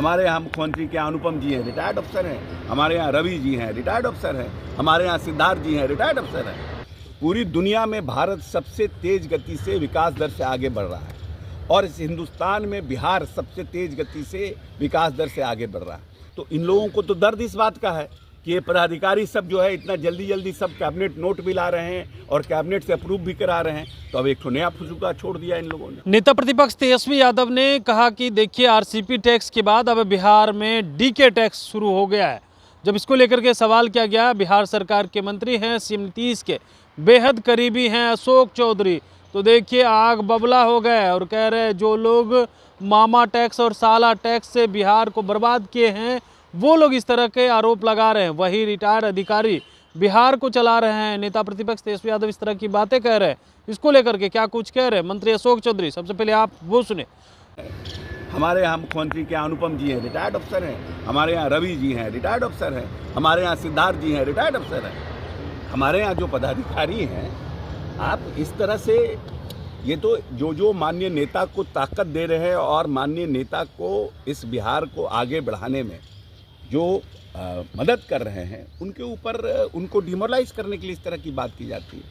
हमारे यहाँ मुख्यमंत्री के यहाँ अनुपम जी हैं, रिटायर्ड अफसर हैं। हमारे यहाँ रवि जी हैं, रिटायर्ड अफसर हैं। हमारे यहाँ सिद्धार्थ जी हैं, रिटायर्ड अफसर हैं। पूरी दुनिया में भारत सबसे तेज गति से विकास दर से आगे बढ़ रहा है और इस हिंदुस्तान में बिहार सबसे तेज गति से विकास दर से आगे बढ़ रहा है। तो इन लोगों को तो दर्द इस बात का है कि ये पदाधिकारी सब जो है इतना जल्दी सब कैबिनेट नोट भी ला रहे हैं और कैबिनेट से अप्रूव भी करा रहे हैं। तो अब एक ठो नया फुसुका छोड़ दिया इन लोगों ने। नेता प्रतिपक्ष तेजस्वी यादव ने कहा कि देखिए आरसीपी टैक्स के बाद अब बिहार में डीके टैक्स शुरू हो गया है। जब इसको लेकर के सवाल किया गया, बिहार सरकार के मंत्री हैं सीएम नीतीश के बेहद करीबी हैं अशोक चौधरी, तो देखिए आग बबला हो गए और कह रहे हैं जो लोग मामा टैक्स और साला टैक्स से बिहार को बर्बाद किए हैं वो लोग इस तरह के आरोप लगा रहे हैं, वही रिटायर्ड अधिकारी बिहार को चला रहे हैं। नेता प्रतिपक्ष तेजस्वी यादव इस तरह की बातें कह रहे हैं। इसको लेकर के क्या कुछ कह रहे हैं मंत्री अशोक चौधरी, सबसे पहले आप वो सुने। हमारे यहाँ मुख्यमंत्री के यहाँ अनुपम जी हैं, रिटायर्ड अफसर हैं। हमारे यहाँ रवि जी हैं, रिटायर्ड अफसर हैं। हमारे यहाँ सिद्धार्थ जी हैं, रिटायर्ड अफसर हैं। हमारे यहाँ जो पदाधिकारी हैं, आप इस तरह से ये तो जो माननीय नेता को ताकत दे रहे हैं और माननीय नेता को इस बिहार को आगे बढ़ाने में जो मदद कर रहे हैं उनके ऊपर उनको डिमोरलाइज करने के लिए इस तरह की बात की जाती है।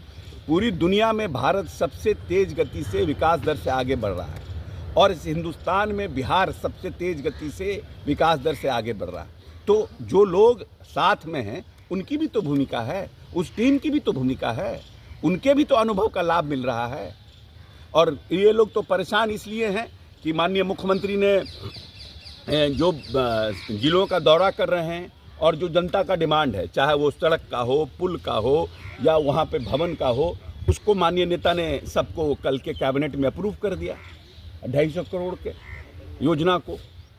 पूरी दुनिया में भारत सबसे तेज गति से विकास दर से आगे बढ़ रहा है और इस हिंदुस्तान में बिहार सबसे तेज गति से विकास दर से आगे बढ़ रहा है। तो जो लोग साथ में हैं उनकी भी तो भूमिका है, उस टीम की भी तो भूमिका है, उनके भी तो अनुभव का लाभ मिल रहा है। और ये लोग तो परेशान इसलिए हैं कि माननीय मुख्यमंत्री ने जो जिलों का दौरा कर रहे हैं और जो जनता का डिमांड है, चाहे वो सड़क का हो, पुल का हो या वहाँ पे भवन का हो, उसको माननीय नेता ने सबको कल के कैबिनेट में अप्रूव कर दिया 250 करोड़ के योजना को।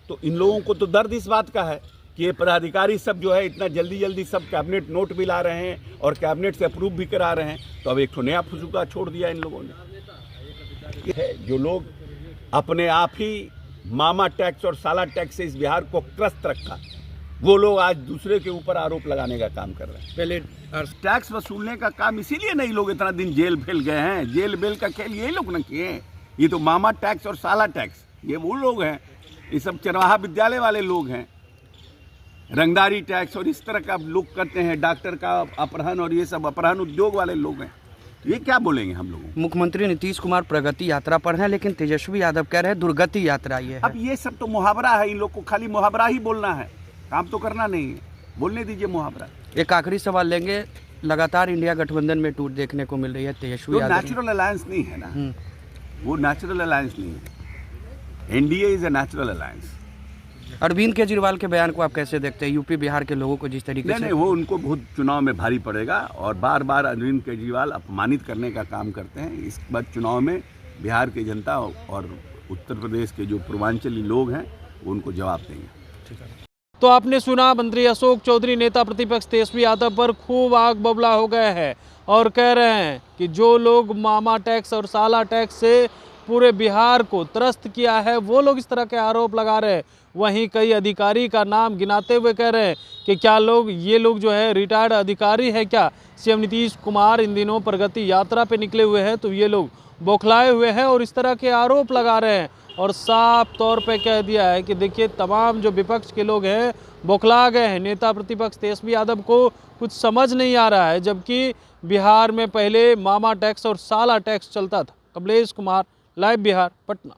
तो इन लोगों को तो दर्द इस बात का है कि ये पदाधिकारी सब जो है इतना जल्दी सब कैबिनेट नोट भी ला रहे हैं और कैबिनेट से अप्रूव भी करा रहे हैं। तो अब एक ठो नया फुसुका छोड़ दिया इन लोगों ने। ये है जो लोग अपने आप ही मामा टैक्स और साला टैक्स से इस बिहार को त्रस्त रखा, वो लोग आज दूसरे के ऊपर आरोप लगाने का काम कर रहे हैं। पहले टैक्स वसूलने का काम इसीलिए नहीं लोग इतना दिन जेल भेल गए हैं। जेल बेल का खेल यही लोग न किए हैं। ये तो मामा टैक्स और साला टैक्स ये वो लोग हैं, ये सब चरवाहा विद्यालय वाले लोग हैं। रंगदारी टैक्स और इस तरह का लोग करते हैं, डॉक्टर का अपहरण और ये सब अपहरण उद्योग वाले लोग हैं। ये क्या बोलेंगे हम लोग। मुख्यमंत्री नीतीश कुमार प्रगति यात्रा पर हैं, लेकिन तेजस्वी यादव कह रहे हैं दुर्गति यात्रा ये है। अब ये सब तो मुहावरा है, इन लोग को खाली मुहावरा ही बोलना है, काम तो करना नहीं है। बोलने दीजिए मुहावरा। एक आखिरी सवाल लेंगे, लगातार इंडिया गठबंधन में टूट देखने को मिल रही है तेजस्वी यादव। नेचुरल अलायंस नहीं है ना, वो नेचुरल अलायंस नहीं है। NDA is a natural alliance. Arvind Kejriwal के बयान को आप कैसे देखते हैं? यूपी बिहार के लोगों को जिस तरीके से नहीं, वो उनको बहुत चुनाव में भारी पड़ेगा और बार बार अरविंद केजरीवाल अपमानित करने का काम करते हैं। इस बार चुनाव में बिहार की जनता और उत्तर प्रदेश के जो पूर्वांचली लोग हैं वो उनको जवाब देंगे। तो आपने सुना मंत्री अशोक चौधरी नेता प्रतिपक्ष तेजस्वी यादव पर खूब आग बबला हो गए हैं और कह रहे हैं कि जो लोग मामा टैक्स और साला टैक्स से पूरे बिहार को त्रस्त किया है वो लोग इस तरह के आरोप लगा रहे हैं। वहीं कई अधिकारी का नाम गिनाते हुए कह रहे हैं कि क्या ये लोग जो है रिटायर्ड अधिकारी है क्या? सीएम नीतीश कुमार इन दिनों प्रगति यात्रा पे निकले हुए हैं तो ये लोग बौखलाए हुए हैं और इस तरह के आरोप लगा रहे हैं और साफ तौर पे कह दिया है कि देखिए तमाम जो विपक्ष के लोग हैं बौखला गए हैं। नेता प्रतिपक्ष तेजस्वी यादव को कुछ समझ नहीं आ रहा है, जबकि बिहार में पहले मामा टैक्स और साला टैक्स चलता था। कमलेश कुमार, लाइव बिहार, पटना।